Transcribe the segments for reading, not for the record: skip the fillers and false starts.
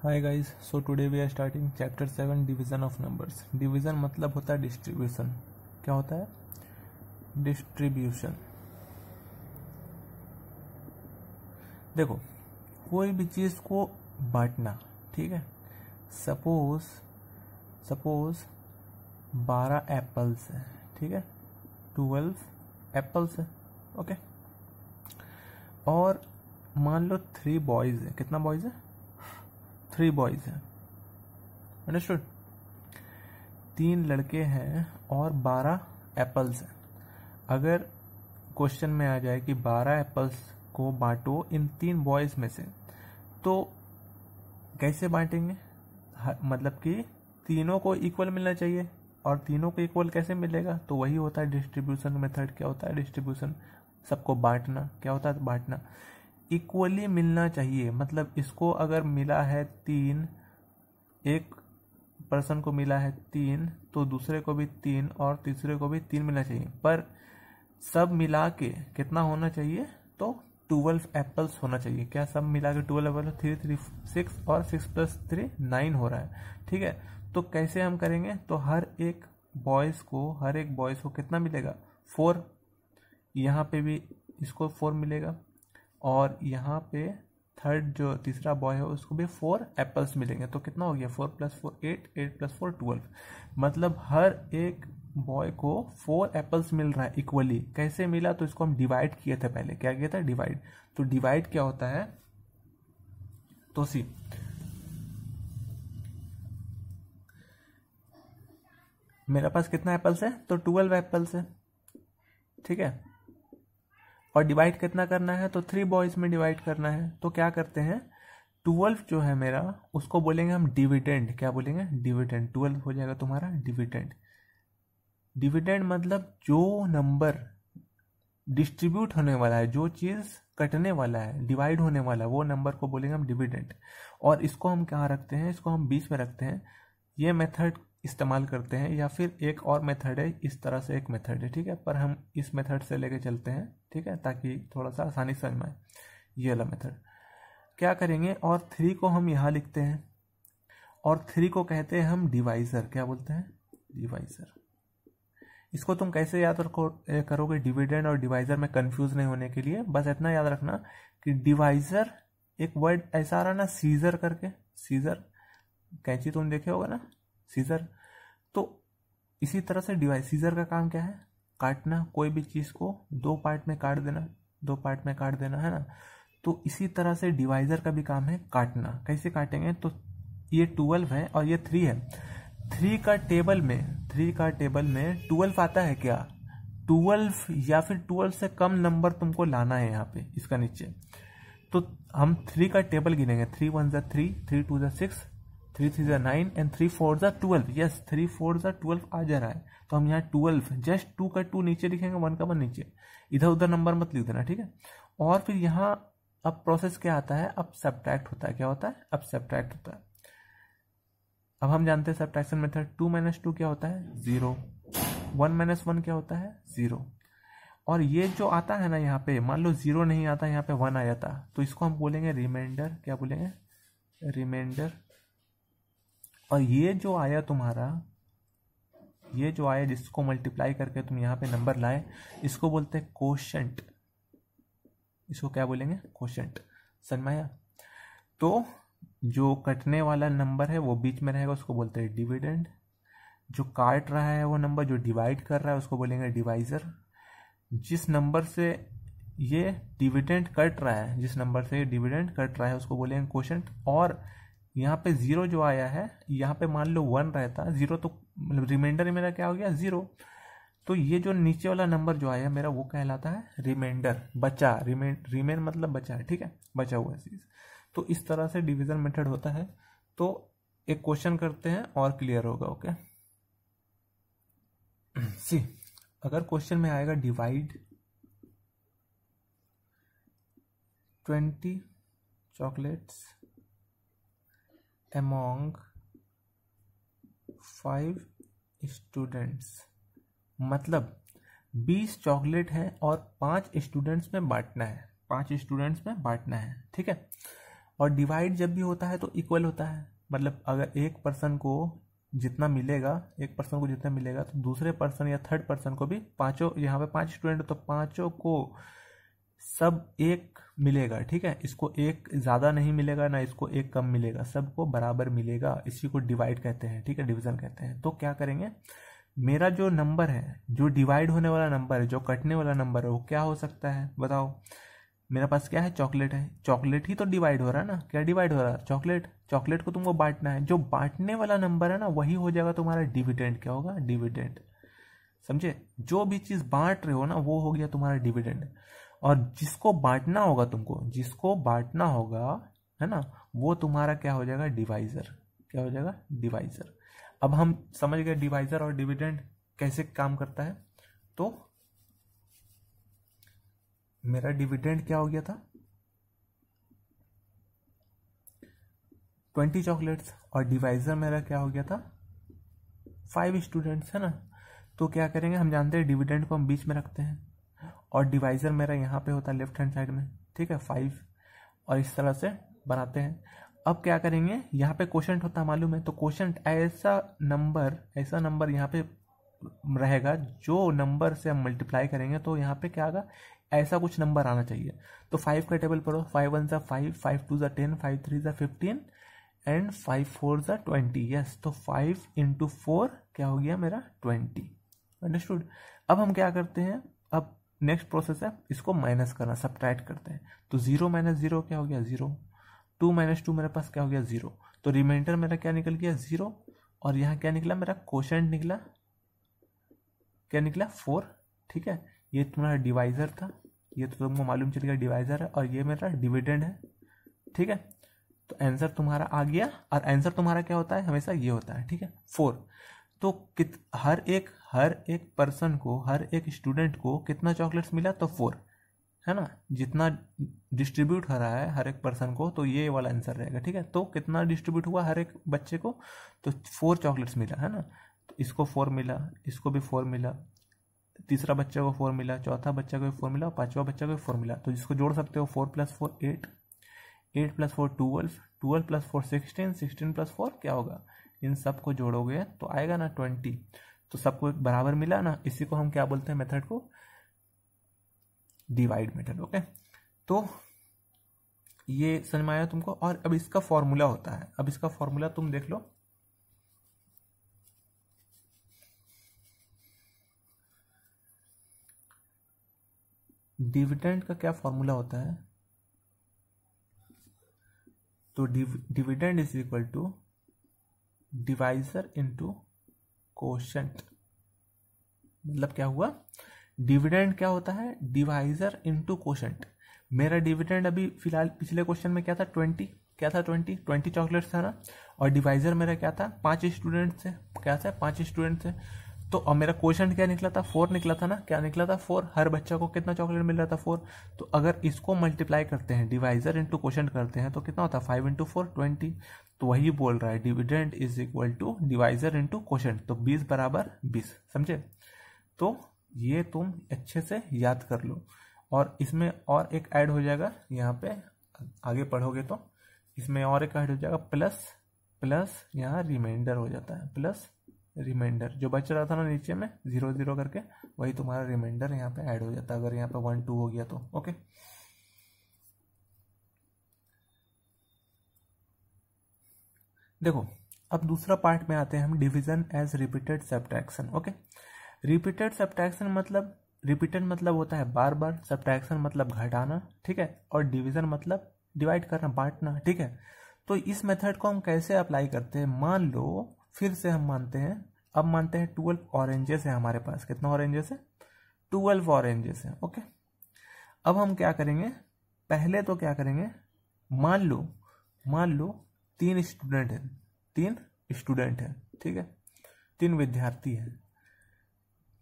Hi guys, so today we are starting chapter 7 division of numbers. Division मतलब होता है distribution. क्या होता है? डिस्ट्रीब्यूशन। देखो, कोई भी चीज को बांटना, ठीक है। सपोज 12 एप्पल्स है, ठीक है। 12 एप्पल्स है, ओके। और मान लो 3 बॉयज है। कितना बॉयज है? 3 बॉयज हैं। अंडरस्टूड? 3 लड़के हैं और 12 एप्पल्स हैं। अगर क्वेश्चन में आ जाए कि 12 एप्पल्स को बांटो इन 3 बॉयज में से, तो कैसे बांटेंगे? मतलब कि तीनों को इक्वल मिलना चाहिए। और तीनों को इक्वल कैसे मिलेगा? तो वही होता है डिस्ट्रीब्यूशन मेथड। क्या होता है डिस्ट्रीब्यूशन? सबको बांटना। क्या होता है? बांटना। इक्वली मिलना चाहिए। मतलब इसको अगर मिला है 3, एक पर्सन को मिला है 3, तो दूसरे को भी 3 और तीसरे को भी 3 मिलना चाहिए। पर सब मिला के कितना होना चाहिए? तो 12 एप्पल्स होना चाहिए। क्या सब मिला के 12 एप्पल? 3 3 6 और 6 + 3 9 हो रहा है, ठीक है। तो कैसे हम करेंगे? तो हर एक बॉयज को कितना मिलेगा? 4। यहाँ पे भी इसको 4 मिलेगा और यहाँ पे थर्ड जो तीसरा बॉय है उसको भी 4 एप्पल्स मिलेंगे। तो कितना हो गया? 4 + 4 8, 8 + 4 12। मतलब हर एक बॉय को 4 एप्पल्स मिल रहा है इक्वली। कैसे मिला? तो इसको हम डिवाइड किए थे पहले। क्या किया था? डिवाइड। तो डिवाइड क्या होता है? तो सी मेरे पास कितना एप्पल्स है? तो 12 एप्पल्स है, ठीक है। और डिवाइड कितना करना है? तो 3 बॉयज में डिवाइड करना है। तो क्या करते हैं, 12 जो है मेरा, उसको बोलेंगे हम डिविडेंड। क्या बोलेंगे? डिविडेंड। 12 हो जाएगा तुम्हारा डिविडेंड। डिविडेंड मतलब जो नंबर डिस्ट्रीब्यूट होने वाला है, जो चीज कटने वाला है, डिवाइड होने वाला है, वो नंबर को बोलेंगे हम डिविडेंड। और इसको हम कहाँ रखते हैं? इसको हम बीच में रखते हैं। ये मेथड इस्तेमाल करते हैं, या फिर एक और मेथड है, इस तरह से एक मेथड है, ठीक है। पर हम इस मेथड से लेके चलते हैं, ठीक है, ताकि थोड़ा सा आसानी समझ में आए। ये वाला मेथड क्या करेंगे? और 3 को हम यहाँ लिखते हैं, और 3 को कहते हैं हम डिवाइजर। क्या बोलते हैं? डिवाइजर। इसको तुम कैसे याद करोगे? डिविडेंड और डिवाइजर में कंफ्यूज नहीं होने के लिए बस इतना याद रखना कि डिवाइजर एक वर्ड ऐसा आ रहा ना, सीजर करके। सीजर, कैंची तुम देखे होगा ना, सीजर। तो इसी तरह से डिवाइस, सीजर का काम क्या है? काटना। कोई भी चीज को 2 पार्ट में काट देना, 2 पार्ट में काट देना, है ना। तो इसी तरह से डिवाइजर का भी काम है काटना। कैसे काटेंगे? तो ये 12 है और ये 3 है। 3 का टेबल में 12 आता है क्या? 12 या फिर 12 से कम नंबर तुमको लाना है यहाँ पे, इसका नीचे। तो हम 3 का टेबल गिनेंगे। 3 1 = 3, 3 2 = 6, 3 3 = 9 एंड 3 4 = 12। यस, 3 4 = 12 आ जा रहा है। तो हम यहाँ 12, जस्ट 2 का 2 नीचे लिखेंगे, 1 का 1 नीचे। इधर उधर नंबर मत लिख देना, ठीक है। और फिर यहाँ अब प्रोसेस क्या आता है? अब सब्ट्रैक्ट होता है। क्या होता है? अब सब्ट्रैक्ट होता है। अब हम जानते हैं सब्ट्रैक्शन मेथड। 2 - 2 क्या होता है? 0। 1 - 1 क्या होता है? 0। और ये जो आता है ना यहाँ पे, मान लो 0 नहीं आता, यहाँ पे 1 आ जाता, तो इसको हम बोलेंगे रिमाइंडर। क्या बोलेंगे? रिमाइंडर। और ये जो आया तुम्हारा, ये जो आया जिसको मल्टीप्लाई करके तुम यहाँ पे नंबर लाए, इसको बोलते हैं कोशेंट। इसको क्या बोलेंगे? कोशेंट। समझ में आया? तो जो कटने वाला नंबर है वो बीच में रहेगा, उसको बोलते हैं डिविडेंड। जो काट रहा है वो नंबर, जो डिवाइड कर रहा है, उसको बोलेंगे डिवाइजर। जिस नंबर से ये डिविडेंड कट रहा है, उसको बोलेंगे कोशेंट। और यहाँ पे 0 जो आया है, यहाँ पे मान लो 1 रहता, 0 तो मतलब रिमाइंडर मेरा क्या हो गया? 0। तो ये जो नीचे वाला नंबर जो आया मेरा, वो कहलाता है रिमाइंडर। बचा, रिमेन मतलब बचा है, ठीक है, बचा हुआ चीज। तो इस तरह से डिवीजन मेथड होता है। तो एक क्वेश्चन करते हैं और क्लियर होगा, ओके। सी, अगर क्वेश्चन में आएगा डिवाइड 20 चॉकलेट्स अमॉन्ग 5 स्टूडेंट्स, मतलब 20 चॉकलेट है और 5 स्टूडेंट्स में बांटना है, 5 स्टूडेंट्स में बांटना है, ठीक है। और डिवाइड जब भी होता है तो इक्वल होता है, मतलब अगर एक पर्सन को जितना मिलेगा, एक पर्सन को जितना मिलेगा तो दूसरे पर्सन या थर्ड पर्सन को भी पांचों, यहाँ पे 5 स्टूडेंट तो पांचों को सब एक मिलेगा, ठीक है। इसको एक ज़्यादा नहीं मिलेगा ना इसको एक कम मिलेगा, सबको बराबर मिलेगा, इसी को डिवाइड कहते हैं, ठीक है, डिवीजन कहते हैं। तो क्या करेंगे, मेरा जो नंबर है, जो डिवाइड होने वाला नंबर है, जो कटने वाला नंबर है, वो क्या हो सकता है बताओ। मेरे पास क्या है, चॉकलेट है, चॉकलेट ही तो डिवाइड हो रहा है ना, क्या डिवाइड हो रहा है, चॉकलेट। चॉकलेट को तुमको बांटना है, जो बांटने वाला नंबर है ना वही हो जाएगा तुम्हारा डिविडेंड। क्या होगा, डिविडेंड, समझे। जो भी चीज बांट रहे हो ना वो हो गया तुम्हारा डिविडेंड। और जिसको बांटना होगा तुमको, जिसको बांटना होगा, है ना, वो तुम्हारा क्या हो जाएगा, डिवाइजर। क्या हो जाएगा, डिवाइजर। अब हम समझ गए डिवाइजर और डिविडेंड कैसे काम करता है। तो मेरा डिविडेंड क्या हो गया था, 20 चॉकलेट्स, और डिवाइजर मेरा क्या हो गया था, 5 स्टूडेंट्स, है ना। तो क्या करेंगे, हम जानते हैं डिविडेंड को हम बीच में रखते हैं और डिवाइजर मेरा यहाँ पे होता है लेफ्ट हैंड साइड में, ठीक है, 5, और इस तरह से बनाते हैं। अब क्या करेंगे, यहाँ पे क्वोशंट होता है मालूम है, तो क्वोशंट ऐसा नंबर यहाँ पे रहेगा जो नंबर से हम मल्टीप्लाई करेंगे तो यहाँ पे क्या आएगा, ऐसा कुछ नंबर आना चाहिए। तो 5 का टेबल पढ़ो, 5 1 ज़ा 5, 5 2 ज़ा 10, 5 3 ज़ा 15 एंड 5 4 ज़ा 20। यस, तो 5 इंटू 4 क्या हो गया मेरा, 20। अंडरस्टूड। अब हम क्या करते हैं, अब नेक्स्ट प्रोसेस है इसको माइनस करना, सब्ट्रैक्ट करते हैं। तो 0 माइनस 0 क्या हो गया, 0। 2 माइनस 2 मेरे पास क्या हो गया, 0। तो रिमाइंडर मेरा क्या निकल गया, 0। और यहाँ क्या निकला, मेरा क्वोशंट निकला, क्या निकला, 4, ठीक है। ये तुम्हारा डिवाइजर था, ये तो तुमको मालूम चल गया डिवाइजर है, और ये मेरा डिविडेंड है, ठीक है। तो आंसर तुम्हारा आ गया, और आंसर तुम्हारा क्या होता है, हमेशा ये होता है, ठीक है, 4। तो हर एक पर्सन को, हर एक स्टूडेंट को कितना चॉकलेट्स मिला, तो 4, है ना। जितना डिस्ट्रीब्यूट हो रहा है हर एक पर्सन को, तो ये वाला आंसर रहेगा, ठीक है। तो कितना डिस्ट्रीब्यूट हुआ हर एक बच्चे को, तो 4 चॉकलेट्स मिला, है ना। तो इसको 4 मिला, इसको भी 4 मिला, तीसरा बच्चे को 4 मिला, चौथा बच्चा को 4 मिला, और पांचवा बच्चा को 4 मिला। तो जिसको जोड़ सकते हो, 4 + 4 8, 8 + 4 12, 12 + 4 16, 16 + 4 क्या होगा, इन सबको जोड़ोगे तो आएगा ना 20। तो सबको एक बराबर मिला ना, इसी को हम क्या बोलते हैं, मेथड को डिवाइड मेथड। ओके, तो ये समझ में आया तुमको। और अब इसका फॉर्मूला होता है, अब इसका फॉर्मूला तुम देख लो। डिविडेंड का क्या फॉर्मूला होता है, तो dividend is equal to divisor into quotient. मतलब क्या हुआ, डिविडेंड क्या होता है, डिवाइजर इंटू क्वोशंट। मेरा डिविडेंड अभी फिलहाल पिछले क्वेश्चन में क्या था, 20, क्या था, 20 चॉकलेट्स था ना। और डिवाइजर मेरा क्या था, 5 स्टूडेंट थे, क्या था, 5 स्टूडेंट थे। तो अब मेरा क्वोशंट क्या निकला था, 4 निकला था ना, क्या निकला था, 4। हर बच्चा को कितना चॉकलेट मिल रहा था, 4। तो अगर इसको मल्टीप्लाई करते हैं, डिवाइजर इंटू क्वोशंट करते हैं, तो कितना होता है, 5 × 4 20। तो वही बोल रहा है, dividend is equal to divisor into quotient, तो 20 = 20, समझे। तो ये तुम अच्छे से याद कर लो। और इसमें और एक ऐड हो जाएगा, यहाँ पे आगे पढ़ोगे तो इसमें और एक ऐड हो जाएगा, प्लस यहाँ रिमाइंडर हो जाता है, प्लस रिमाइंडर जो बच रहा था ना नीचे में 0 0 करके, वही तुम्हारा रिमाइंडर यहाँ पे ऐड हो जाता है, अगर यहाँ पे 1 2 हो गया तो। ओके, देखो अब दूसरा पार्ट में आते हैं हम, division as repeated subtraction. Okay, repeated subtraction मतलब, रिपीटेड मतलब होता है बार बार, सब्ट्रैक्शन मतलब घटाना, ठीक है, और डिवीजन मतलब डिवाइड करना, बांटना, ठीक है। तो इस मेथड को हम कैसे अप्लाई करते हैं, मान लो फिर से हम मानते हैं, अब मानते हैं 12 ऑरेंजेस है हमारे पास, कितना ऑरेंजेस है, 12 ऑरेंजेस है। ओके, अब हम क्या करेंगे, पहले तो क्या करेंगे, मान लो 3 स्टूडेंट है, 3 स्टूडेंट है, ठीक है, 3 विद्यार्थी हैं,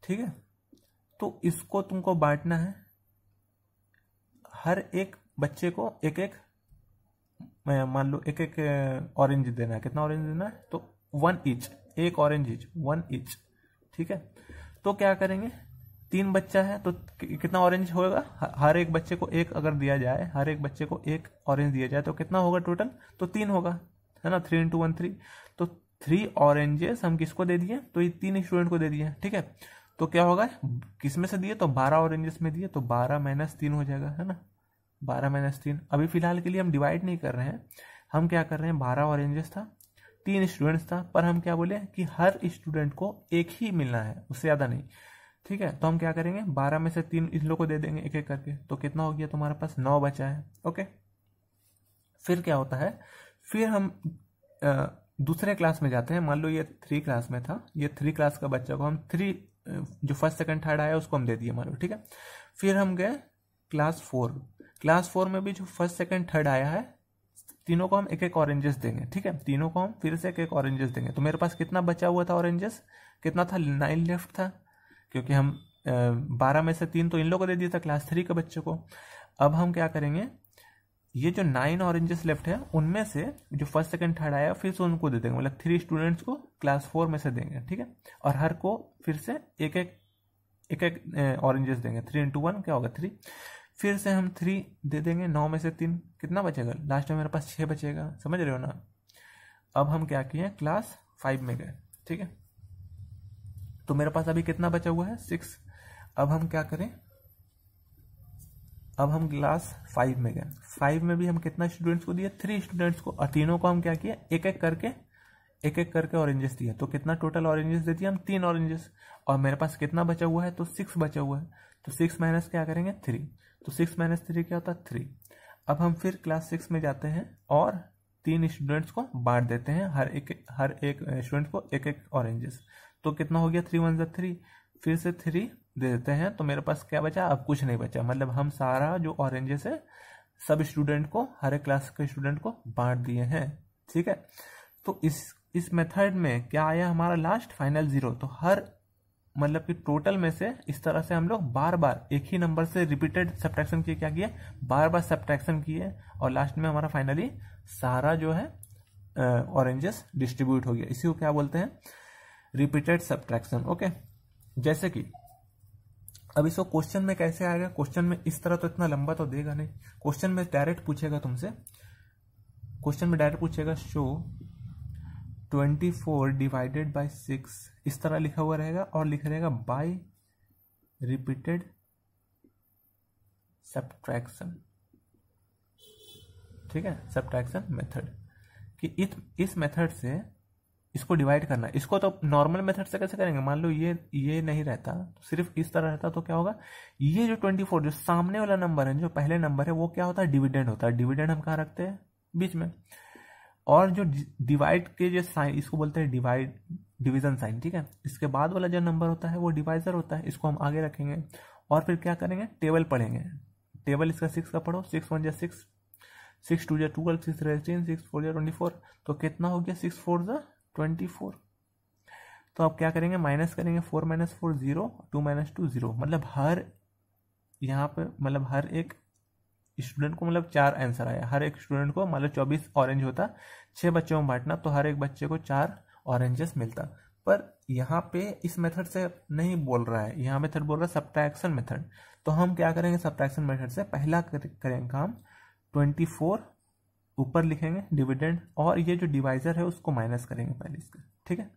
ठीक है। तो इसको तुमको बांटना है, हर एक बच्चे को एक एक, मान लो एक एक ऑरेंज देना है, कितना ऑरेंज देना है, तो 1 ईच, एक ऑरेंज ईच, 1 ईच, ठीक है। तो क्या करेंगे, 3 बच्चा है तो कितना ऑरेंज होगा, हर एक बच्चे को एक अगर दिया जाए, हर एक बच्चे को एक ऑरेंज दिया जाए तो कितना होगा टोटल, तो 3 होगा, है ना, 3 × 1 3। तो 3 ऑरेंजेस हम किसको दे दिए, तो ये 3 स्टूडेंट को दे दिए, ठीक है। तो क्या होगा, किस में से दिए, तो 12 ऑरेंजेस में दिए, तो 12 - 3 हो जाएगा, है ना, 12 - 3। अभी फिलहाल के लिए हम डिवाइड नहीं कर रहे हैं, हम क्या कर रहे हैं, 12 ऑरेंजेस था, 3 स्टूडेंट्स था, पर हम क्या बोले कि हर स्टूडेंट को एक ही मिलना है, उससे ज़्यादा नहीं, ठीक है। तो हम क्या करेंगे, 12 में से 3 इन लोग को दे देंगे एक एक करके, तो कितना हो गया तुम्हारे पास, 9 बचा है, ओके। फिर क्या होता है, फिर हम दूसरे क्लास में जाते हैं। मान लो ये 3 क्लास में था, ये 3 क्लास का बच्चा को हम 3 जो फर्स्ट सेकंड थर्ड आया उसको हम दे दिए मान लो, ठीक है। फिर हम गए क्लास 4, क्लास 4 में भी जो फर्स्ट सेकंड थर्ड आया है तीनों को हम एक एक ऑरेंजेस देंगे, ठीक है, तीनों को हम फिर से एक एक ऑरेंजेस देंगे। तो मेरे पास कितना बचा हुआ था ऑरेंजेस, कितना था, 9 लेफ्ट था, क्योंकि हम 12 में से 3 तो इन लोगों को दे दिया था क्लास 3 के बच्चों को। अब हम क्या करेंगे, ये जो 9 ऑरेंजेस लेफ्ट है उनमें से जो फर्स्ट सेकंड थर्ड आया फिर से उनको दे देंगे, मतलब 3 स्टूडेंट्स को क्लास 4 में से देंगे, ठीक है। और हर को फिर से एक एक ऑरेंजेस देंगे, 3 × 1 क्या होगा 3। फिर से हम 3 दे देंगे, 9 में से 3 कितना बचेगा, लास्ट में मेरे पास 6 बचेगा, समझ रहे हो ना। अब हम क्या किए, क्लास 5 में गए, ठीक है। तो मेरे पास अभी कितना बचा हुआ है, 6। अब हम क्या करें, अब हम क्लास 5 में गए, 5 में भी हम कितना स्टूडेंट्स को दिए, 3 स्टूडेंट्स को, और तीनों को हम क्या किया, एक एक करके ऑरेंजेस दिया। तो कितना टोटल ऑरेंजेस दे दिए हम, 3 ऑरेंजेस। और मेरे पास कितना बचा हुआ है, तो 6 बचा हुआ है। तो 6 माइनस क्या करेंगे, 3। तो 6 - 3 क्या होता है, 3। अब हम फिर क्लास 6 में जाते हैं और 3 स्टूडेंट्स को बांट देते हैं, हर एक स्टूडेंट को एक एक ऑरेंजेस। तो कितना हो गया, 3 × 1 = 3। फिर से 3 दे देते हैं, तो मेरे पास क्या बचा, अब कुछ नहीं बचा, मतलब हम सारा जो ऑरेंजेस है सब स्टूडेंट को, हर एक क्लास के स्टूडेंट को बांट दिए हैं, ठीक है। तो इस मेथड में क्या आया हमारा, लास्ट फाइनल 0। तो हर मतलब कि टोटल में से इस तरह से हम लोग बार बार एक ही नंबर से रिपीटेड सब्ट्रैक्शन किए, क्या किए, बार बार सब्ट्रैक्शन किए, और लास्ट में हमारा फाइनली सारा जो है ऑरेंजेस डिस्ट्रीब्यूट हो गया। इसी को क्या बोलते हैं, रिपीटेड सब्ट्रैक्शन, ओके। जैसे कि अब इसको क्वेश्चन में कैसे आएगा, क्वेश्चन में इस तरह तो इतना लंबा तो देगा नहीं, क्वेश्चन में डायरेक्ट पूछेगा तुमसे, क्वेश्चन में डायरेक्ट पूछेगा शो 24 डिवाइडेड बाय 6, इस तरह लिखा हुआ रहेगा, और लिखा रहेगा बाय रिपीटेड सब्ट्रैक्शन, ठीक है, सब्ट्रैक्शन मेथड, कि इस मेथड से इसको डिवाइड करना है। इसको तो नॉर्मल मेथड से कैसे करेंगे, मान लो ये नहीं रहता, तो सिर्फ इस तरह रहता, तो क्या होगा, ये जो 24 जो सामने वाला नंबर है, जो पहले नंबर है, वो क्या होता है, डिविडेंड होता है। डिविडेंड हम कहाँ रखते हैं, बीच में। और जो डिवाइड के जो साइन, इसको बोलते हैं डिवीजन साइन, ठीक है। इसके बाद वाला जो नंबर होता है वो डिवाइजर होता है, इसको हम आगे रखेंगे। और फिर क्या करेंगे, टेबल पढ़ेंगे, टेबल इसका 6 का पढ़ो, 6 × 1 = 6, 6 × 2 = 12, 6 × 3 = 18, 6 × 4 = 24। तो कितना हो गया, 6 × 4 = 24। तो अब क्या करेंगे, माइनस करेंगे, 4 - 4 0, 2 - 2 0, मतलब हर यहाँ पे मतलब हर एक स्टूडेंट को मतलब 4 आंसर आया, हर एक स्टूडेंट को मतलब 24 ऑरेंज होता, 6 बच्चों में बांटना, तो हर एक बच्चे को 4 ऑरेंजेस मिलता। पर यहाँ पे इस मेथड से नहीं बोल रहा है, यहाँ मेथड बोल रहा है सब्ट्रैक्शन मेथड। तो हम क्या करेंगे, सब्ट्रैक्शन मेथड से पहला करेंगे काम, 24 ऊपर लिखेंगे डिविडेंड, और ये जो डिवाइजर है उसको माइनस करेंगे पहले इसका, ठीक है,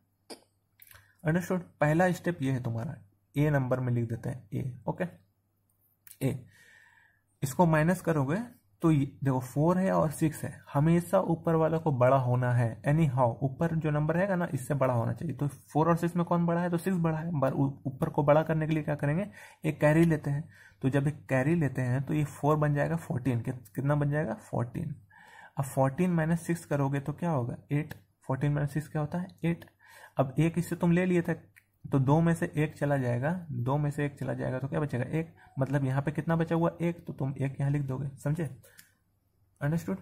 अंडरस्टूड। पहला स्टेप ये है तुम्हारा, ए नंबर में लिख देते हैं ए, ओके। ए इसको माइनस करोगे तो देखो 4 है और 6 है, हमेशा ऊपर वाला को बड़ा होना है, एनी हाउ ऊपर जो नंबर है ना इससे बड़ा होना चाहिए। तो 4 और 6 में कौन बड़ा है, तो 6 बड़ा है। ऊपर को बड़ा करने के लिए क्या करेंगे, एक कैरी लेते हैं। तो जब एक कैरी लेते हैं तो ये 4 बन जाएगा 14, कितना बन जाएगा 14। अब 14 - 6 करोगे तो क्या होगा 8, 14 - 6 क्या होता है 8। अब एक इससे तुम ले लिए थे, तो 2 में से 1 चला जाएगा, 2 में से 1 चला जाएगा तो क्या बचेगा 1, मतलब यहाँ पे कितना बचा हुआ 1, तो तुम 1 यहाँ लिख दोगे, समझे, अंडरस्टूड।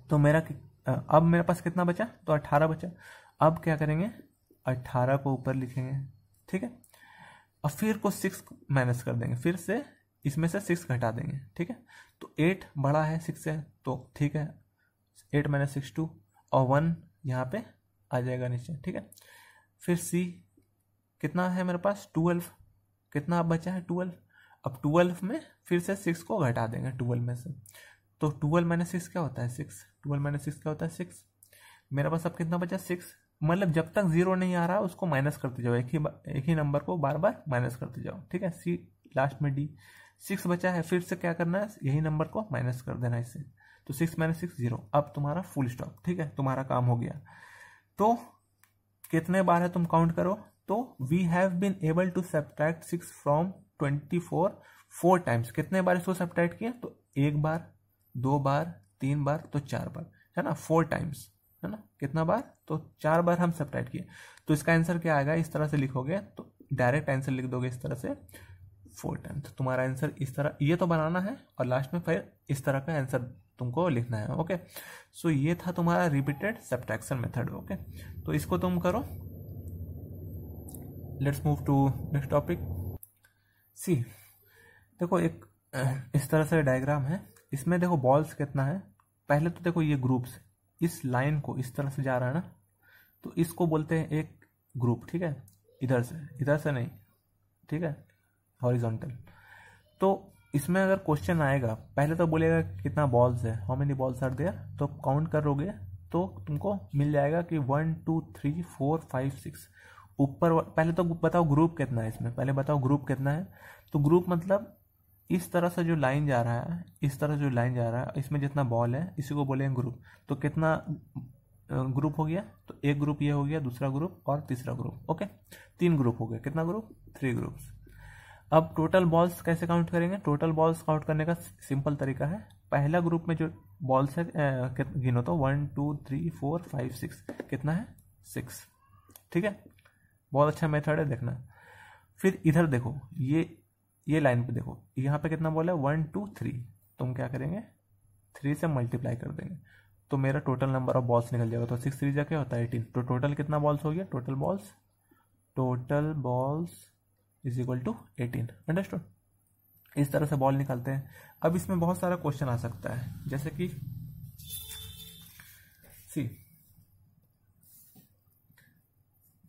तो अब मेरे पास कितना बचा, तो 18 बचा। अब क्या करेंगे, 18 को ऊपर लिखेंगे, ठीक है। अब फिर को 6 माइनस कर देंगे, फिर से इसमें से 6 घटा देंगे, ठीक है। तो 8 बड़ा है 6 से, तो ठीक है 8 - 6 2, और 1 यहाँ पे आ जाएगा नीचे, ठीक है। फिर सी कितना है मेरे पास 12, कितना अब बचा है 12। अब 12 में फिर से 6 को घटा देंगे 12 में से, तो 12 माइनस 6 क्या होता है 6, 12 माइनस 6 क्या होता है 6। मेरे पास अब कितना बचा 6, मतलब जब तक जीरो नहीं आ रहा उसको माइनस करते जाओ, एक ही नंबर को बार बार माइनस करते जाओ, ठीक है। सी लास्ट में डी, 6 बचा है, फिर से क्या करना है यही नंबर को माइनस कर देना इससे, तो 6 माइनस 6 0। अब तुम्हारा फुल स्टॉप, ठीक है, तुम्हारा काम हो गया। तो कितने बार है तुम काउंट करो, तो we have been able to subtract 6 from 24 4 times. कितने बार इसको सब्ट्रैक्ट किया, तो 1 बार 2 बार 3 बार तो 4 बार, है ना, 4 टाइम्स, है ना। कितना बार, तो 4 बार हम सब्ट्रैक्ट किए। तो इसका आंसर क्या आएगा, इस तरह से लिखोगे तो डायरेक्ट आंसर लिख दोगे इस तरह से 4 टाइम्स। तो तुम्हारा आंसर इस तरह, ये तो बनाना है और लास्ट में फिर इस तरह का आंसर तुमको लिखना है। ओके, सो ये था तुम्हारा रिपीटेड सब्ट्रैक्शन मेथड। ओके, तो इसको तुम करो। Let's move to next topic. See, देखो एक इस तरह से डायग्राम है, इसमें देखो बॉल्स कितना है। पहले तो देखो ये ग्रुप्स, इस लाइन को इस तरह से जा रहा है ना, तो इसको बोलते हैं एक ग्रुप, ठीक है। इधर से नहीं, ठीक है, हॉरिजॉन्टल। तो इसमें अगर क्वेश्चन आएगा, पहले तो बोलेगा कितना बॉल्स है, how many balls are there, तो काउंट करोगे तो तुमको मिल जाएगा कि 1 2 3 4 5 6 ऊपर। पहले तो बताओ ग्रुप कितना है इसमें, पहले बताओ ग्रुप कितना है। तो ग्रुप मतलब इस तरह से जो लाइन जा रहा है, इस तरह जो लाइन जा रहा है, इसमें जितना बॉल है इसी को बोलेंगे ग्रुप। तो कितना ग्रुप हो गया, तो एक ग्रुप ये हो गया, दूसरा ग्रुप और तीसरा ग्रुप। ओके, 3 ग्रुप हो गए। कितना ग्रुप, 3 ग्रुप्स। अब टोटल बॉल्स कैसे काउंट करेंगे, टोटल बॉल्स काउंट करने का सिंपल तरीका है, पहला ग्रुप में जो बॉल्स है गिनो, तो 1 2 3 4 5 6, कितना है 6, ठीक है। बहुत अच्छा मेथड है, देखना। फिर इधर देखो, ये लाइन पे देखो, यहाँ पे कितना बॉल है 1 2 3, तुम क्या करेंगे 3 से मल्टीप्लाई कर देंगे, तो मेरा टोटल नंबर ऑफ बॉल्स निकल जाएगा। तो 6 3 जा क्या होता है 18, तो टोटल कितना बॉल्स हो गया, total balls is equal to 18। Understood. इस तरह से बॉल निकालते हैं। अब इसमें बहुत सारा क्वेश्चन आ सकता है, जैसे कि सी,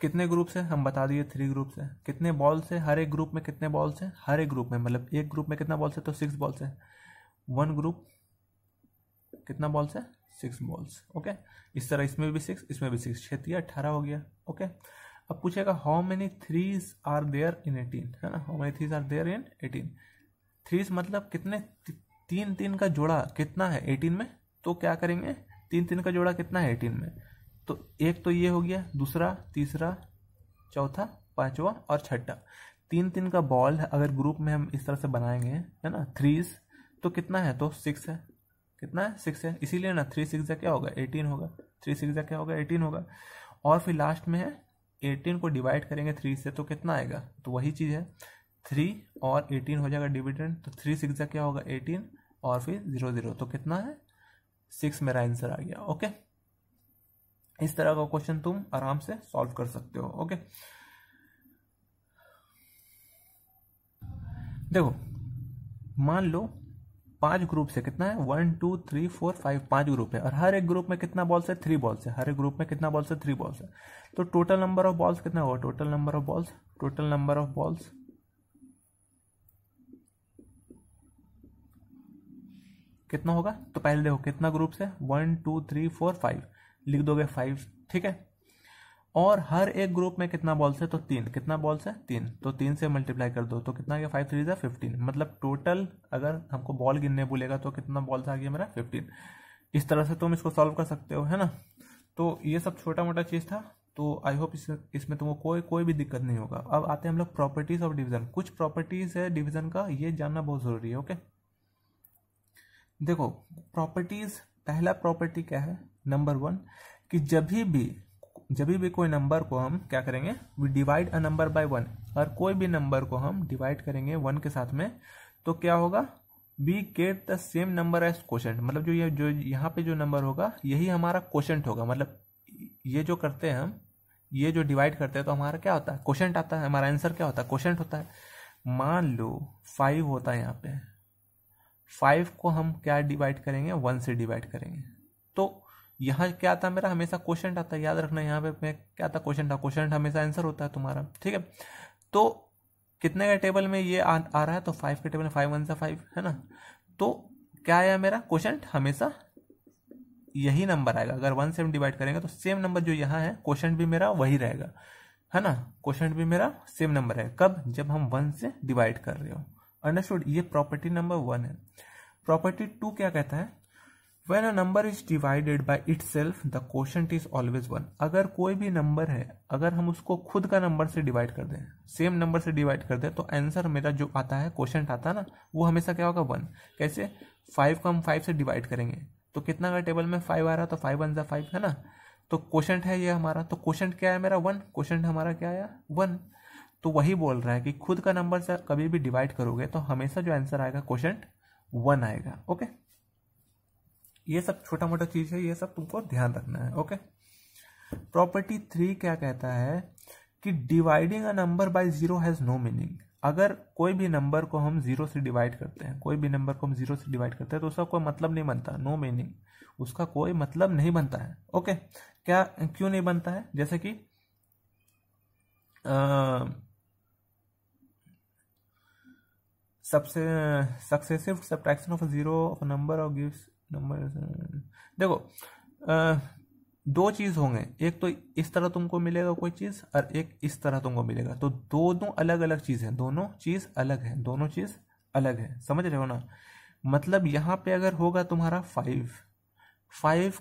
कितने ग्रुप्स है हम बता दिए, 3 ग्रुप्स है। कितने बॉल्स है, हर एक ग्रुप में कितने बॉल्स है, हर एक ग्रुप में मतलब एक ग्रुप में कितना बॉल्स है, तो 6 बॉल्स है। 1 ग्रुप कितना बॉल्स है, 6 बॉल्स। ओके, इस तरह इसमें भी 6, इसमें भी 6, 6 3 18 हो गया। ओके, अब पूछेगा how many threes are there in 18, है ना, how many threes are there in 18। Threes मतलब कितने, 3 3 का जोड़ा कितना है 18 में, तो क्या करेंगे 3 3 का जोड़ा कितना है 18 में, तो एक तो ये हो गया, दूसरा तीसरा चौथा पांचवा और छठा। 3 3 का बॉल अगर ग्रुप में हम इस तरह से बनाएंगे, है ना, थ्रीज, तो कितना है, तो 6 है। कितना है 6 है, इसीलिए ना 3 6 क्या होगा 18 होगा, 3 6 क्या होगा 18 होगा। और फिर लास्ट में है 18 को डिवाइड करेंगे 3 से, तो कितना आएगा, तो वही चीज़ है 3 और 18 हो जाएगा डिविडेंड, तो 3 6 क्या होगा 18 और फिर 0 0, तो कितना है 6 मेरा आंसर आ गया। ओके, इस तरह का क्वेश्चन तुम आराम से सॉल्व कर सकते हो। ओके, देखो मान लो 5 ग्रुप से कितना है 1 2 3 4 5, 5 ग्रुप है और हर एक ग्रुप में कितना बॉल्स है 3 बॉल्स है, हर एक ग्रुप में कितना बॉल्स है 3 बॉल्स है। तो टोटल नंबर ऑफ बॉल्स कितना होगा, टोटल नंबर ऑफ बॉल्स कितना होगा, तो पहले देखो कितना ग्रुप्स है 1 2 3 4 5, लिख दोगे 5, ठीक है। और हर एक ग्रुप में कितना बॉल्स है, तो 3, कितना बॉल्स है 3, तो 3 से मल्टीप्लाई कर दो, तो कितना आ गया 5 3 15, मतलब टोटल अगर हमको बॉल गिनने बोलेगा तो कितना बॉल्स आ गया मेरा 15। इस तरह से तुम इसको सॉल्व कर सकते हो, है ना। तो ये सब छोटा मोटा चीज़ था, तो आई होप इसमें तुमको कोई भी दिक्कत नहीं होगा। अब आते हैं हम लोग प्रॉपर्टीज ऑफ डिवीजन। कुछ प्रॉपर्टीज है डिवीजन का, ये जानना बहुत जरूरी है। ओके, देखो प्रॉपर्टीज, पहला प्रॉपर्टी क्या है, नंबर 1, कि जब भी कोई नंबर को हम क्या करेंगे, we divide a number by 1, और कोई भी नंबर को हम डिवाइड करेंगे 1 के साथ में, तो क्या होगा, we get the same number as quotient, मतलब जो यहाँ पे जो नंबर होगा यही हमारा क्वोशेंट होगा। मतलब ये जो करते हैं हम, ये जो डिवाइड करते हैं तो हमारा क्या होता है क्वोशेंट आता है, हमारा आंसर क्या होता है क्वोशेंट होता है। मान लो 5 होता है, यहाँ पे 5 को हम क्या डिवाइड करेंगे 1 से डिवाइड करेंगे, तो यहाँ क्या आता है मेरा, हमेशा क्वोशेंट आता है। याद रखना यहाँ पे मैं क्या आता, क्वोशेंट था, क्वोशेंट हमेशा आंसर होता है तुम्हारा, ठीक है। तो कितने का टेबल में ये आ रहा है, तो 5 के टेबल में 5 1 5 है ना। तो क्या आया मेरा क्वोशंट, हमेशा यही नंबर आएगा। अगर 1 से हम डिवाइड करेंगे तो सेम नंबर जो यहाँ है क्वोशंट भी मेरा वही रहेगा, है ना। क्वोशंट भी मेरा सेम नंबर है, कब, जब हम 1 से डिवाइड कर रहे हो। अंडरस्टूड। ये प्रॉपर्टी नंबर 1 है। प्रॉपर्टी 2 क्या कहता है, When a number is divided by itself, the quotient is always 1। अगर कोई भी नंबर है, अगर हम उसको खुद का नंबर से डिवाइड कर दें, सेम नंबर से डिवाइड कर दें, तो आंसर मेरा जो आता है, क्वोशंट आता है ना, वो हमेशा क्या होगा 1। कैसे, 5 को हम 5 से डिवाइड करेंगे तो कितना का टेबल में 5 आ रहा है, तो 5 1 5 है ना। तो क्वोशंट है ये हमारा, तो क्वोशंट क्या है मेरा 1, क्वोशंट हमारा क्या आया 1। तो वही बोल रहा है कि खुद का नंबर से कभी भी डिवाइड करोगे तो हमेशा जो आंसर आएगा क्वोशंट 1 आएगा। ओके, ये सब छोटा मोटा चीज है, ये सब तुमको ध्यान रखना है। ओके। प्रॉपर्टी 3 क्या कहता है कि dividing a number by 0 has no meaning. अगर कोई भी नंबर को हम 0 से डिवाइड करते हैं, कोई भी नंबर को हम 0 से डिवाइड करते हैं, तो उसका कोई मतलब नहीं बनता, नो मीनिंग, उसका कोई मतलब नहीं बनता है। ओके, क्या, क्यों नहीं बनता है, जैसे कि successive subtraction of zero of number और गिव्स नंबर। देखो, दो चीज होंगे, एक तो इस तरह तुमको मिलेगा कोई चीज और एक इस तरह तुमको मिलेगा, तो दोनों अलग अलग चीज है, दोनों चीज अलग है, दोनों चीज अलग है, समझ रहे हो ना। मतलब यहाँ पे अगर होगा तुम्हारा 5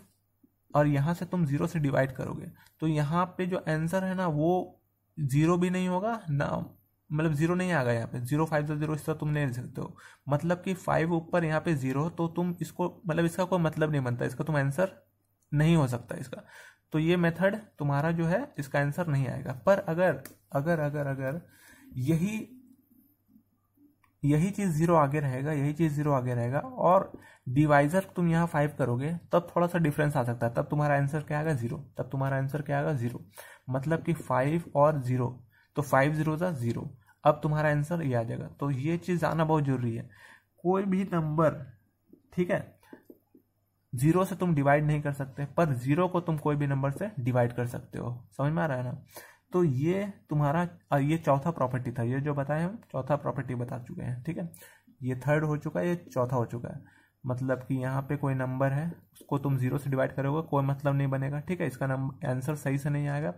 और यहाँ से तुम 0 से डिवाइड करोगे तो यहाँ पे जो आंसर है ना वो 0 भी नहीं होगा ना, मतलब 0 नहीं आएगा यहाँ पे, 0 5 0 इस तरह तुम नहीं लिख सकते हो। मतलब कि 5 ऊपर यहाँ पे 0, तो तुम इसको, मतलब इसका कोई मतलब नहीं बनता, इसका तुम आंसर नहीं हो सकता इसका। तो ये मेथड तुम्हारा जो है इसका आंसर नहीं आएगा। पर अगर अगर अगर अगर यही चीज 0 आगे रहेगा, यही चीज 0 आगे रहेगा और डिवाइजर तुम यहाँ 5 करोगे, तब थोड़ा सा डिफरेंस आ सकता है, तब तुम्हारा आंसर क्या आएगा 0, तब तुम्हारा आंसर क्या आएगा 0। मतलब कि 5 और 0, तो 5 0 0, अब तुम्हारा आंसर ये आ जाएगा। तो ये चीज आना बहुत जरूरी है। कोई भी नंबर, ठीक है, 0 से तुम डिवाइड नहीं कर सकते, पर 0 को तुम कोई भी नंबर से डिवाइड कर सकते हो, समझ में आ रहा है ना। तो ये तुम्हारा, ये चौथा प्रॉपर्टी था, ये जो बताए हम चौथा प्रॉपर्टी बता चुके हैं, ठीक है। ये थर्ड हो चुका है, ये चौथा हो चुका है। मतलब कि यहाँ पे कोई नंबर है, उसको तुम 0 से डिवाइड करोगे, कोई मतलब नहीं बनेगा, ठीक है, इसका आंसर सही से नहीं आएगा,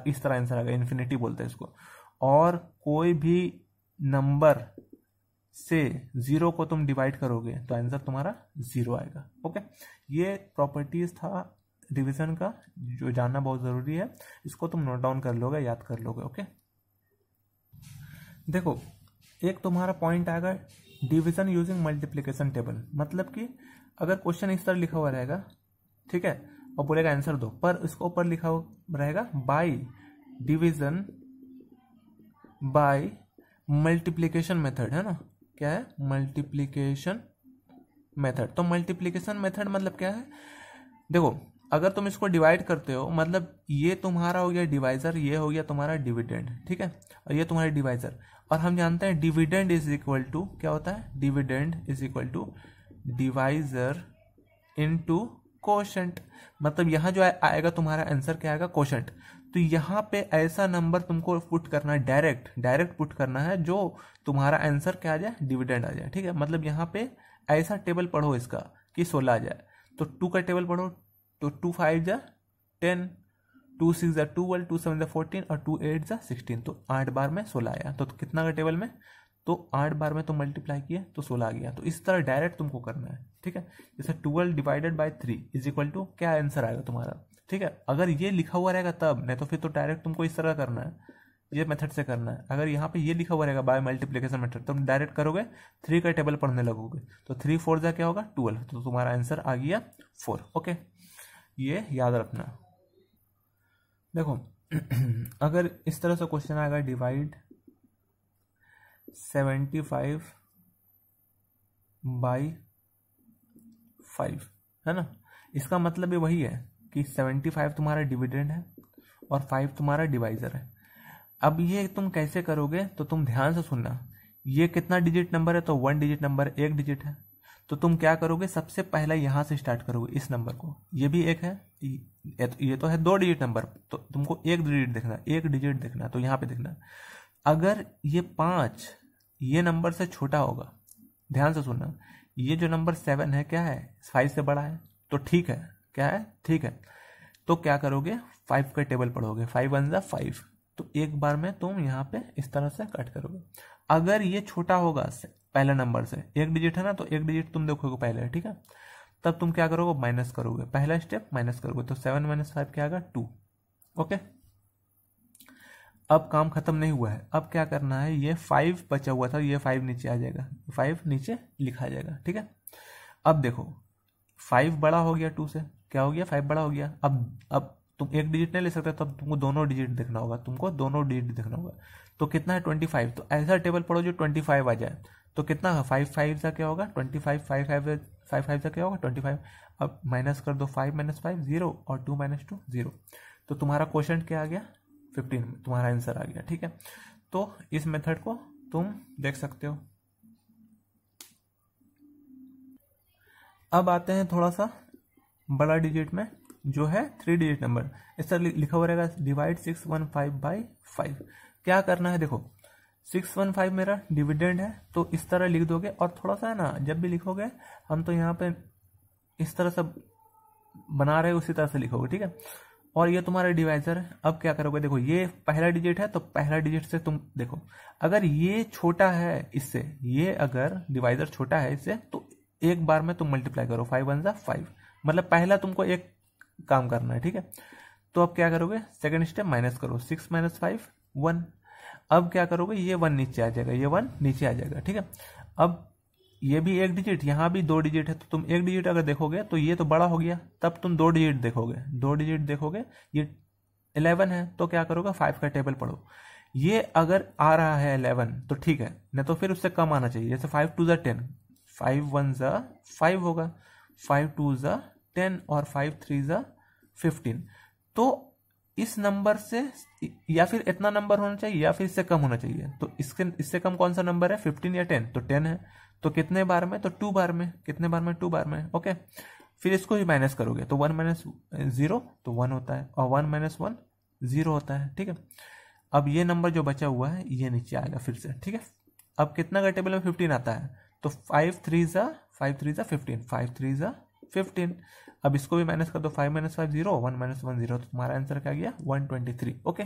इस तरह आंसर आएगा, इन्फिनिटी बोलते हैं इसको। और कोई भी नंबर से 0 को तुम डिवाइड करोगे तो आंसर तुम्हारा 0 आएगा। ओके, ये प्रॉपर्टीज था डिवीजन का, जो जानना बहुत जरूरी है, इसको तुम नोट डाउन कर लोगे, याद कर लोगे। ओके, देखो एक तुम्हारा पॉइंट आएगा डिवीजन यूजिंग मल्टीप्लिकेशन टेबल। मतलब कि अगर क्वेश्चन इस तरह लिखा हुआ रहेगा, ठीक है, और बोलेगा आंसर दो, पर इसको ऊपर लिखा हुआ रहेगा by division bye multiplication method, है ना। क्या है, मल्टीप्लिकेशन मेथड। तो मल्टीप्लिकेशन मेथड मतलब क्या है, देखो अगर तुम इसको डिवाइड करते हो, मतलब ये तुम्हारा हो गया डिवाइजर, ये हो गया तुम्हारा डिविडेंड, ठीक है, और ये तुम्हारा डिवाइजर। और हम जानते हैं डिविडेंड इज इक्वल टू क्या होता है, dividend is equal to divisor into quotient. मतलब यहाँ जो आएगा तुम्हारा आंसर क्या आएगा, कोशेंट। तो यहाँ पे ऐसा नंबर तुमको पुट करना है, डायरेक्ट पुट करना है जो तुम्हारा आंसर क्या आ जाए, डिविडेंड आ जाए, ठीक है। मतलब यहाँ पे ऐसा टेबल पढ़ो इसका कि 16 आ जाए। तो 2 का टेबल पढ़ो, तो 2 5 जा 10, 2 6 जा 12, 2 7 जा 14 और 2 8 जा 16। तो 8 बार में 16 आया। तो कितना का टेबल में, तो 8 बार में तो मल्टीप्लाई किया तो 16 आ गया। तो इस तरह डायरेक्ट तुमको करना है, ठीक है। जैसे 12 divided by 3 is equal to क्या आंसर आएगा तुम्हारा, ठीक है। अगर ये लिखा हुआ रहेगा तब, नहीं तो फिर तो डायरेक्ट तुमको इस तरह करना है, ये मेथड से करना है। अगर यहाँ पे ये लिखा हुआ रहेगा बाय मल्टीप्लिकेशन मेथड, तुम डायरेक्ट करोगे, 3 का टेबल पढ़ने लगोगे, तो 3 4 जा क्या होगा 12, तो तुम्हारा आंसर आ गया 4। ओके, ये याद रखना। देखो अगर इस तरह से क्वेश्चन आएगा, डिवाइड 75 बाई 5, है ना। इसका मतलब ये वही है कि 75 तुम्हारा डिविडेंड है और 5 तुम्हारा डिवाइजर है। अब ये तुम कैसे करोगे, तो तुम ध्यान से सुनना। ये कितना डिजिट नंबर है, तो 1 डिजिट नंबर, 1 डिजिट है। तो तुम क्या करोगे, सबसे पहले यहां से स्टार्ट करोगे, इस नंबर को, ये भी 1 है, ये तो है 2 डिजिट नंबर, तो तुमको 1 डिजिट देखना है, 1 डिजिट देखना है, तो यहाँ पे देखना है। अगर ये 5 ये नंबर से छोटा होगा, ध्यान से सुनना, ये जो नंबर 7 है क्या है, 5 से बड़ा है, तो ठीक है, क्या है, ठीक है, तो क्या करोगे, 5 का टेबल पढ़ोगे, 5 1 जा 5, तो एक बार में तुम यहाँ पे इस तरह से कट करोगे। अगर ये छोटा होगा पहले नंबर से, एक डिजिट है ना, तो एक डिजिट तुम देखोगे पहले, ठीक है, तब तुम क्या करोगे, माइनस करोगे, पहला स्टेप माइनस करोगे, तो 7 - 5 क्या आएगा, 2। ओके, अब काम खत्म नहीं हुआ है, अब क्या करना है, ये 5 बचा हुआ था, ये 5 नीचे आ जाएगा, 5 नीचे लिखा जाएगा, ठीक है। अब देखो 5 बड़ा हो गया 2 से, क्या हो गया, 5 बड़ा हो गया। अब तुम एक डिजिट नहीं ले सकते, तब तुमको दोनों डिजिट देखना होगा, तुमको दोनों डिजिट देखना होगा। तो कितना है, 25, तो ऐसा टेबल पढ़ो जो 25 आ जाए, तो कितना है, 5 5 का क्या होगा, 25, 5 5 का क्या होगा, 25। अब माइनस कर दो, 5 - 5 0 और 2 - 2 0, तो तुम्हारा क्वेश्चन क्या आ गया, 15, तुम्हारा आंसर आ गया, ठीक है। तो इस मेथड को तुम देख सकते हो। अब आते हैं थोड़ा सा बड़ा डिजिट में, जो है 3 डिजिट नंबर। इस तरह लिखा हुआ रहेगा, डिवाइड 615 बाई 5। क्या करना है, देखो 615 मेरा डिविडेंड है, तो इस तरह लिख दोगे, और थोड़ा सा है ना, जब भी लिखोगे हम तो यहाँ पे इस तरह से बना रहे उसी तरह से लिखोगे, ठीक है। और ये तुम्हारा डिवाइजर है। अब क्या करोगे, देखो ये पहला डिजिट है, तो पहला डिजिट से तुम देखो, अगर ये छोटा है इससे, ये अगर डिवाइजर छोटा है इससे, तो एक बार में तुम मल्टीप्लाई करो, 5 1 जा 5, मतलब पहला तुमको एक काम करना है, ठीक है। तो अब क्या करोगे, सेकंड स्टेप माइनस करो, 6 - 5 1। अब क्या करोगे, ये 1 नीचे आ जाएगा, ये 1 नीचे आ जाएगा, ठीक है। अब ये भी एक डिजिट, यहाँ भी 2 डिजिट है, तो तुम एक डिजिट अगर देखोगे तो ये तो बड़ा हो गया, तब तुम 2 डिजिट देखोगे, 2 डिजिट देखोगे, ये 11 है, तो क्या करोगे, 5 का टेबल पढ़ो। ये अगर आ रहा है 11 तो ठीक है, नहीं तो फिर उससे कम आना चाहिए, जैसे 5 2 जा 10, 5 1 जा 5 होगा, 5 2 जा 10 और 5 3 जा 15। तो इस नंबर से या फिर इतना नंबर होना चाहिए या फिर इससे कम होना चाहिए, तो इससे कम कौन सा नंबर है, 15 या 10, तो 10 है, तो कितने बार में, तो 2 बार में, कितने बार में, 2 बार में, ओके। फिर इसको ही माइनस करोगे, तो 1 - 0 तो 1 होता है, और 1 - 1 0 होता है, ठीक है। अब ये नंबर जो बचा हुआ है ये नीचे आएगा फिर से, ठीक है। अब कितना का टेबल में 15 आता है, तो 5 3 जा 15, 5 3 जा 15। अब इसको भी माइनस कर दो, 5 - 5 0, 1 - 1 0, तो तुम्हारा आंसर क्या गया, 123, ओके।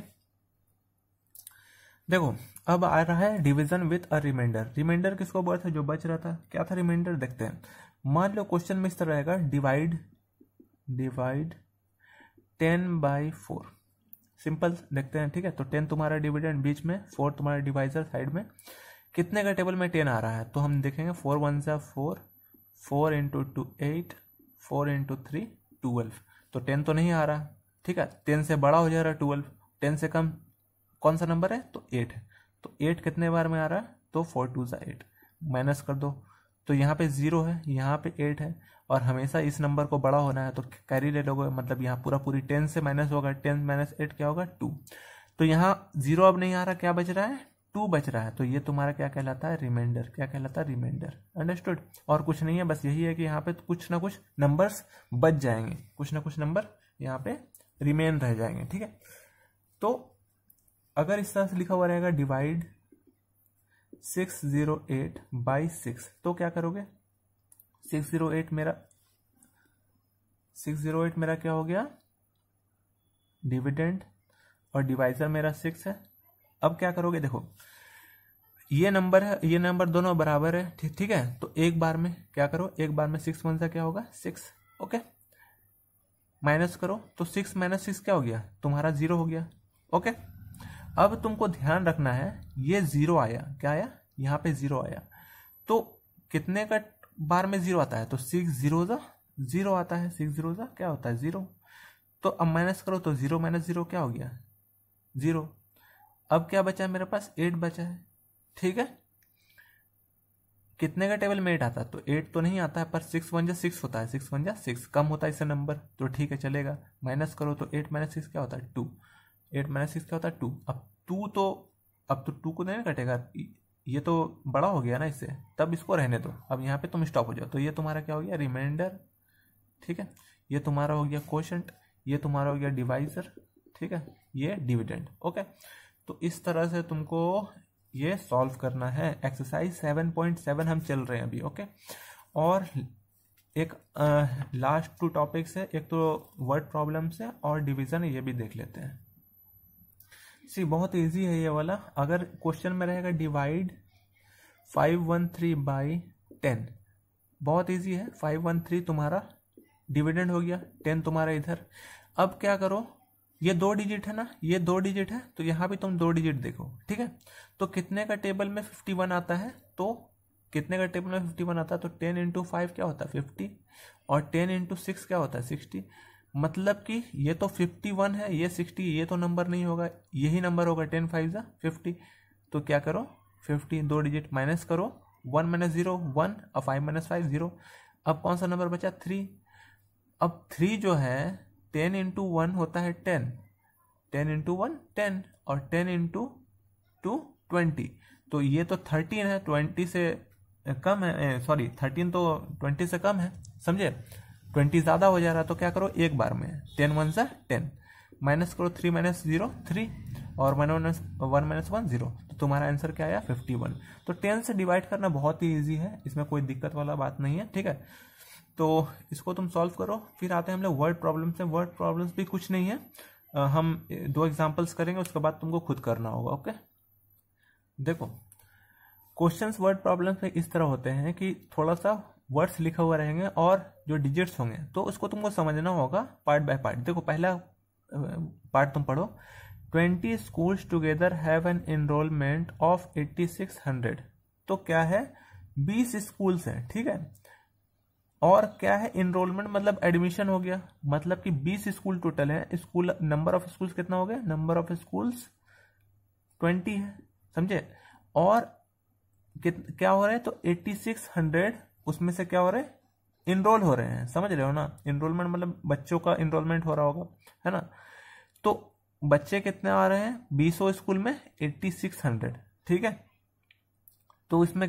देखो अब आ रहा है division with a remainder. Remainder किसको बोलते हैं, जो बच रहा था, क्या था रिमाइंडर, देखते हैं। मान लो क्वेश्चन में इस तरह रहेगा, डिवाइड 10/4। सिंपल, देखते हैं, ठीक है। तो 10 तुम्हारा डिविडेंड बीच में, 4 तुम्हारा डिवाइजर साइड में, कितने का टेबल में 10 आ रहा है, तो हम देखेंगे 4 1 जा 4, 4 × 2 8, 4 × 3 12। तो 10 तो नहीं आ रहा, ठीक है, 10 से बड़ा हो जा रहा है 12, 10 से कम कौन सा नंबर है, तो 8 है, तो 8 कितने बार में आ रहा है, तो 4 2 जा 8, माइनस कर दो, तो यहाँ पे 0 है, यहाँ पे 8 है, और हमेशा इस नंबर को बड़ा होना है, तो कैरी ले लोगे, मतलब यहाँ पूरी 10 से माइनस होगा, 10 - 8 क्या होगा, 2। तो यहाँ 0 अब नहीं आ रहा, क्या बच रहा है, 2 बच रहा है, तो ये तुम्हारा क्या कहलाता है, रिमाइंडर, क्या कहलाता है, रिमाइंडर, अंडरस्टूड। और कुछ नहीं है, बस यही है कि यहाँ पे कुछ ना कुछ नंबर्स बच जाएंगे, कुछ ना कुछ नंबर यहाँ पे रिमेन रह जाएंगे, ठीक है। तो अगर इस तरह से लिखा हुआ रहेगा, डिवाइड 608 बाई 6, तो क्या करोगे, 608 मेरा क्या हो गया, डिविडेंड, और डिवाइजर मेरा 6 है। अब क्या करोगे, देखो ये नंबर है, ये नंबर दोनों बराबर है, ठीक है। तो एक बार में क्या करो, एक बार में 6 1 सा क्या होगा, 6, ओके। माइनस करो, तो 6 - 6 क्या हो गया, तुम्हारा 0 हो गया, ओके। अब तुमको ध्यान रखना है, ये 0 आया, क्या आया, यहाँ पे 0 आया, तो कितने का बार में 0 आता है, तो 6 0 जा 0 आता है, 6 0 जा क्या होता है, 0। तो अब माइनस करो, तो 0 - 0 क्या हो गया, 0। अब क्या बचा है मेरे पास, 8 बचा है, ठीक है। कितने का टेबल में 8 आता है, तो 8 तो नहीं आता है, पर 6 1 जा 6 होता है, 6 1 जा 6, कम होता है इससे नंबर, तो ठीक है, चलेगा। माइनस करो, तो 8 - 6 क्या होता है, 2, 8 - 6 क्या होता है, 2। अब तो 2 को नहीं कटेगा, ये तो बड़ा हो गया ना इससे, तब इसको रहने दो, अब यहाँ पे तुम स्टॉप हो जाओ। तो ये तुम्हारा क्या हो गया, रिमाइंडर, ठीक है। ये तुम्हारा हो गया क्वोशंट, ये तुम्हारा हो गया डिवाइजर, ठीक है, ये डिविडेंड, ओके। तो इस तरह से तुमको ये सॉल्व करना है। एक्सरसाइज 7.7 हम चल रहे हैं अभी, ओके। और एक लास्ट 2 टॉपिक्स है, एक तो वर्ड प्रॉब्लम्स है और डिवीजन, ये भी देख लेते हैं। सी बहुत इजी है ये वाला। अगर क्वेश्चन में रहेगा डिवाइड 513 बाई 10, बहुत इजी है। 513 तुम्हारा डिविडेंड हो गया, 10 तुम्हारा इधर। अब क्या करो, ये 2 डिजिट है ना, ये 2 डिजिट है, तो यहाँ भी तुम 2 डिजिट देखो, ठीक है। तो कितने का टेबल में 51 आता है, तो कितने का टेबल में 51 आता है, तो 10 इंटू 5 क्या होता है 50, और 10 इंटू 6 क्या होता है 60। मतलब कि ये तो 51 है, ये 60, ये तो नंबर नहीं होगा, यही नंबर होगा। 10 5 जा 50। तो क्या करो, 50 2 डिजिट माइनस करो, 1 माइनस 0 1, और 5 माइनस 5 0। अब कौन सा नंबर बचा 3। अब 3 जो है 10 इंटू 1 होता है 10, 10 इंटू 1 10, और 10 इंटू 2 20। तो ये तो 13 है, 20 से कम है, सॉरी 13 तो 20 से कम है, समझे। 20 ज़्यादा हो जा रहा है, तो क्या करो एक बार में 10 1 सा 10, माइनस करो 3 माइनस 0 3, और 1 माइनस 1 0। तो तुम्हारा आंसर क्या आया 51। तो 10 से डिवाइड करना बहुत ही ईजी है, इसमें कोई दिक्कत वाला बात नहीं है, ठीक है। तो इसको तुम सॉल्व करो। फिर आते हैं हम लोग वर्ड प्रॉब्लम से। वर्ड प्रॉब्लम्स भी कुछ नहीं है, हम 2 एग्जाम्पल्स करेंगे, उसके बाद तुमको खुद करना होगा, ओके। देखो क्वेश्चंस वर्ड प्रॉब्लम में इस तरह होते हैं कि थोड़ा सा वर्ड्स लिखा हुआ रहेंगे और जो डिजिट्स होंगे, तो उसको तुमको समझना होगा पार्ट बाय पार्ट। देखो पहला पार्ट तुम पढ़ो, 20 schools together have an enrolment of 8600। तो क्या है 20 स्कूल्स हैं, ठीक है। और क्या है एनरोलमेंट, मतलब एडमिशन हो गया, मतलब कि 20 स्कूल टोटल है। स्कूल नंबर ऑफ स्कूल्स कितना हो गया, नंबर ऑफ स्कूल्स 20 है, समझे। और क्या हो रहा है, तो 8600 उसमें से क्या हो रहा है, इनरोल हो रहे हैं, समझ रहे हो ना। इनरोलमेंट मतलब बच्चों का इनरोलमेंट हो रहा होगा, है ना। तो बच्चे कितने आ रहे हैं 20 स्कूल में 8600, ठीक है। तो इसमें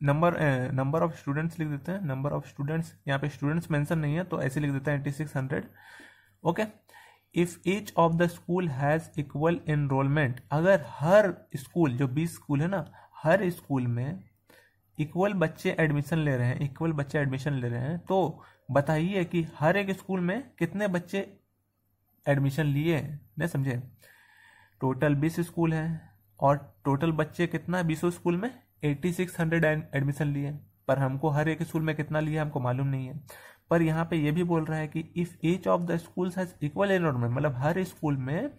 नंबर ऑफ स्टूडेंट्स लिख देते हैं, नंबर ऑफ स्टूडेंट्स, यहाँ पे स्टूडेंट्स मेंशन नहीं है तो ऐसे लिख देते हैं 8600, okay. If each of the school has equal enrolment, अगर हर स्कूल, जो 20 स्कूल है ना, हर स्कूल में इक्वल बच्चे एडमिशन ले रहे हैं, इक्वल बच्चे एडमिशन ले रहे हैं, तो बताइए कि हर एक स्कूल में कितने बच्चे एडमिशन लिए, नहीं समझे। टोटल 20 स्कूल है और टोटल बच्चे कितना 20 स्कूल में 8600 एडमिशन लिए, पर हमको हर एक स्कूल में कितना लिया हमको मालूम नहीं है। पर यहाँ पे ये भी बोल रहा है कि if each of the schools has equal enrolment, मतलब हर स्कूल में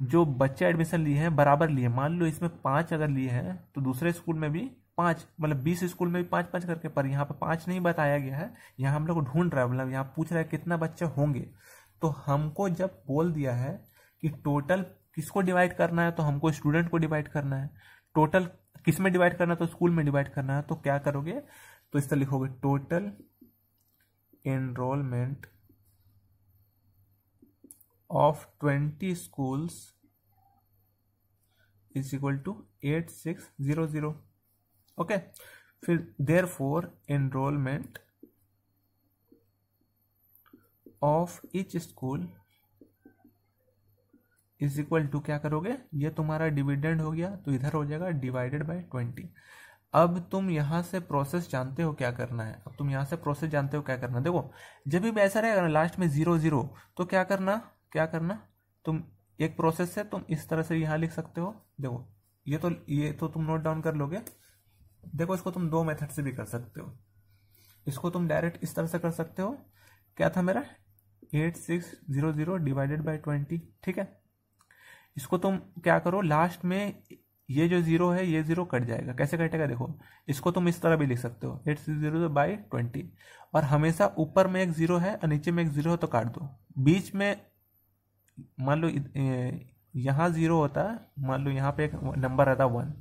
जो बच्चे एडमिशन लिए हैं बराबर लिए। मान लो इसमें 5 अगर लिए हैं तो दूसरे स्कूल में भी 5, मतलब 20 स्कूल में भी 5-5 करके, पर यहाँ पे 5 नहीं बताया गया है। यहाँ हम लोग ढूंढ रहा है, मतलब यहाँ पूछ रहा है कितना बच्चे होंगे। तो हमको जब बोल दिया है कि टोटल किसको डिवाइड करना है, तो हमको स्टूडेंट को डिवाइड करना है। टोटल किस में डिवाइड करना है, तो स्कूल में डिवाइड करना है। तो क्या करोगे, तो इस तरह लिखोगे, total enrollment of 20 schools is equal to 8600, okay. फिर therefore enrollment of each school is equal to, क्या करोगे, ये तुम्हारा डिविडेंड हो गया तो इधर हो जाएगा डिवाइडेड बाय 20। अब तुम यहां से प्रोसेस जानते हो क्या करना है, अब तुम यहां से प्रोसेस जानते हो क्या करना। देखो जब भी ऐसा रहेगा ना लास्ट में 0 0, तो क्या करना, तुम एक प्रोसेस से तुम इस तरह से यहां लिख सकते हो। देखो ये तो तुम नोट डाउन कर लोगे। देखो इसको तुम 2 मेथड से भी कर सकते हो। इसको तुम डायरेक्ट इस तरह से कर सकते हो, क्या था मेरा 8600 डिवाइडेड बाय 20, ठीक है। इसको तुम क्या करो, लास्ट में ये जो 0 है ये 0 कट जाएगा। कैसे कटेगा, देखो इसको तुम इस तरह भी लिख सकते हो 8600 बाई 20, और हमेशा ऊपर में एक 0 है और नीचे में एक 0 है तो काट दो। बीच में मान लो यहाँ 0 होता है, मान लो यहाँ पे एक नंबर रहता 1,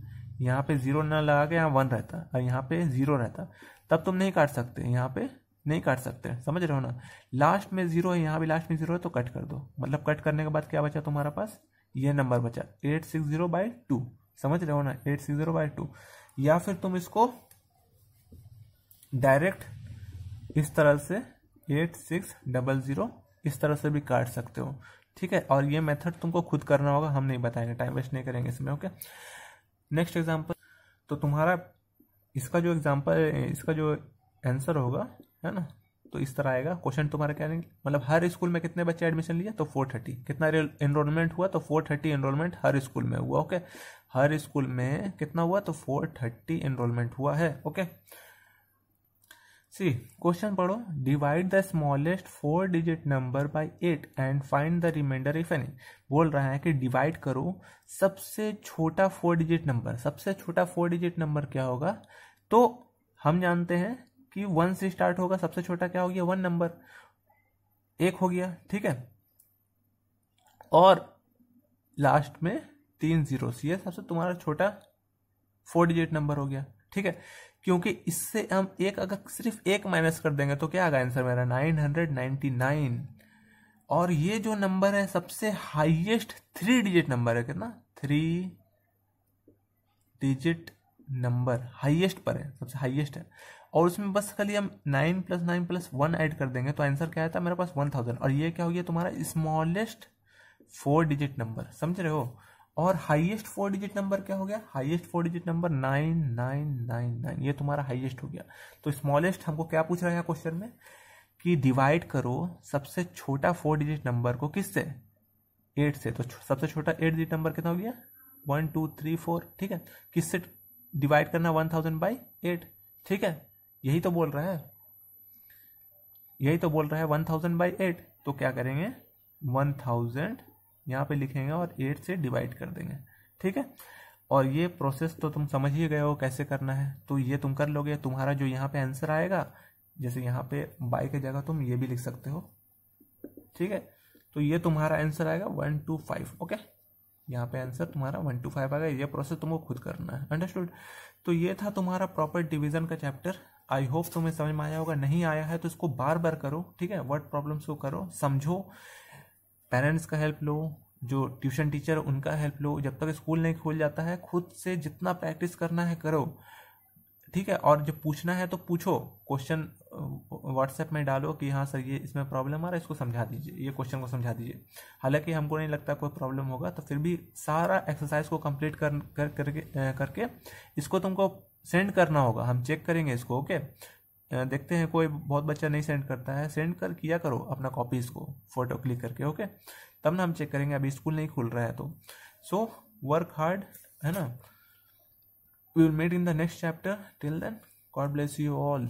यहाँ पे 0 ना लगा के यहाँ 1 रहता और यहाँ पे 0 रहता, तब तुम नहीं काट सकते, यहाँ पे नहीं काट सकते, समझ रहे हो ना। लास्ट में 0 है, यहाँ भी लास्ट में 0 है तो कट कर दो। मतलब कट करने के बाद क्या बचा तुम्हारा पास, ये नंबर बचा 860/2, समझ रहे हो ना, 860/2। या फिर तुम इसको डायरेक्ट इस तरह से 8600 इस तरह से भी काट सकते हो। ठीक है, और ये मेथड तुमको खुद करना होगा, हम नहीं बताएंगे, टाइम वेस्ट नहीं करेंगे इसमें। Okay, next example. तो तुम्हारा इसका जो एग्जांपल, इसका जो आंसर होगा, है ना, तो इस तरह आएगा। क्वेश्चन तुम्हारा क्या नहीं, मतलब हर स्कूल में कितने बच्चे एडमिशन लिए, तो 430। कितना एनरोलमेंट हुआ, तो 430 एनरोलमेंट हर स्कूल में हुआ। ओके, हर स्कूल में कितना हुआ, तो 430 एनरोलमेंट हुआ है। ओके, सी क्वेश्चन पढ़ो। Divide the smallest 4 digit number by 8 and find the remainder if any. बोल रहा है कि डिवाइड करो सबसे छोटा 4 डिजिट नंबर। सबसे छोटा 4 डिजिट नंबर क्या होगा, तो हम जानते हैं कि 1 से स्टार्ट होगा। सबसे छोटा क्या हो गया, 1 नंबर, 1 हो गया, ठीक है, और लास्ट में 3 जीरोस, ये सबसे तुम्हारा छोटा 4 डिजिट नंबर हो गया। ठीक है, क्योंकि इससे हम एक, अगर सिर्फ एक माइनस कर देंगे तो क्या आएगा आंसर मेरा, 999। और ये जो नंबर है सबसे हाईएस्ट 3 डिजिट नंबर है। कितना, 3 डिजिट नंबर हाईएस्ट पर है, सबसे हाईएस्ट है। और उसमें बस खाली हम 9 + 9 + 1 ऐड कर देंगे तो आंसर क्या आता है मेरे पास, 1000। और ये क्या हो गया तुम्हारा स्मॉलेस्ट 4 डिजिट नंबर, समझ रहे हो। और हाईएस्ट 4 डिजिट नंबर क्या हो गया, हाईएस्ट 4 डिजिट नंबर 9999, ये तुम्हारा हाईएस्ट हो गया। तो स्मॉलेस्ट हमको क्या पूछ रहा है क्वेश्चन में, कि डिवाइड करो सबसे छोटा 4 डिजिट नंबर को किससे, 8 से। तो सबसे छोटा 8 डिजिट नंबर कितना हो गया, 1 2 3 4। ठीक है, किससे डिवाइड करना, 1000/8। ठीक है, यही तो बोल रहा है, यही तो बोल रहा है 1000/8। तो क्या करेंगे, 1000 यहाँ पे लिखेंगे और 8 से डिवाइड कर देंगे। ठीक है, और ये प्रोसेस तो तुम समझ ही गए हो कैसे करना है, तो ये तुम कर लोगे। तुम्हारा जो यहाँ पे आंसर आएगा, जैसे यहाँ पे बाई की जगह तुम ये भी लिख सकते हो। ठीक है, तो ये तुम्हारा आंसर आएगा 125। ओके, यहाँ पे आंसर तुम्हारा 125 आ गया। ये प्रोसेस तुमको खुद करना है, अंडरस्टूड। तो ये था तुम्हारा प्रॉपर डिवीजन का चैप्टर। आई होप तुम्हें समझ में आया होगा। नहीं आया है तो इसको बार बार करो, ठीक है, वर्ड प्रॉब्लम्स को करो, समझो, पेरेंट्स का हेल्प लो, जो ट्यूशन टीचर उनका हेल्प लो। जब तक स्कूल नहीं खुल जाता है, खुद से जितना प्रैक्टिस करना है करो, ठीक है। और जब पूछना है तो पूछो, क्वेश्चन व्हाट्सएप में डालो कि हाँ सर ये इसमें प्रॉब्लम आ रहा है, इसको समझा दीजिए, ये क्वेश्चन को समझा दीजिए। हालांकि हमको नहीं लगता कोई प्रॉब्लम होगा, तो फिर भी सारा एक्सरसाइज को कंप्लीट करके इसको तुमको सेंड करना होगा। हम चेक करेंगे इसको। ओके, देखते हैं, कोई बहुत बच्चा नहीं सेंड करता है, सेंड कर किया करो अपना कॉपीज को फोटो क्लिक करके। ओके, तब ना हम चेक करेंगे। अभी स्कूल नहीं खुल रहा है तो सो वर्क हार्ड, है ना। We will meet in the next chapter. Till then, God bless you all.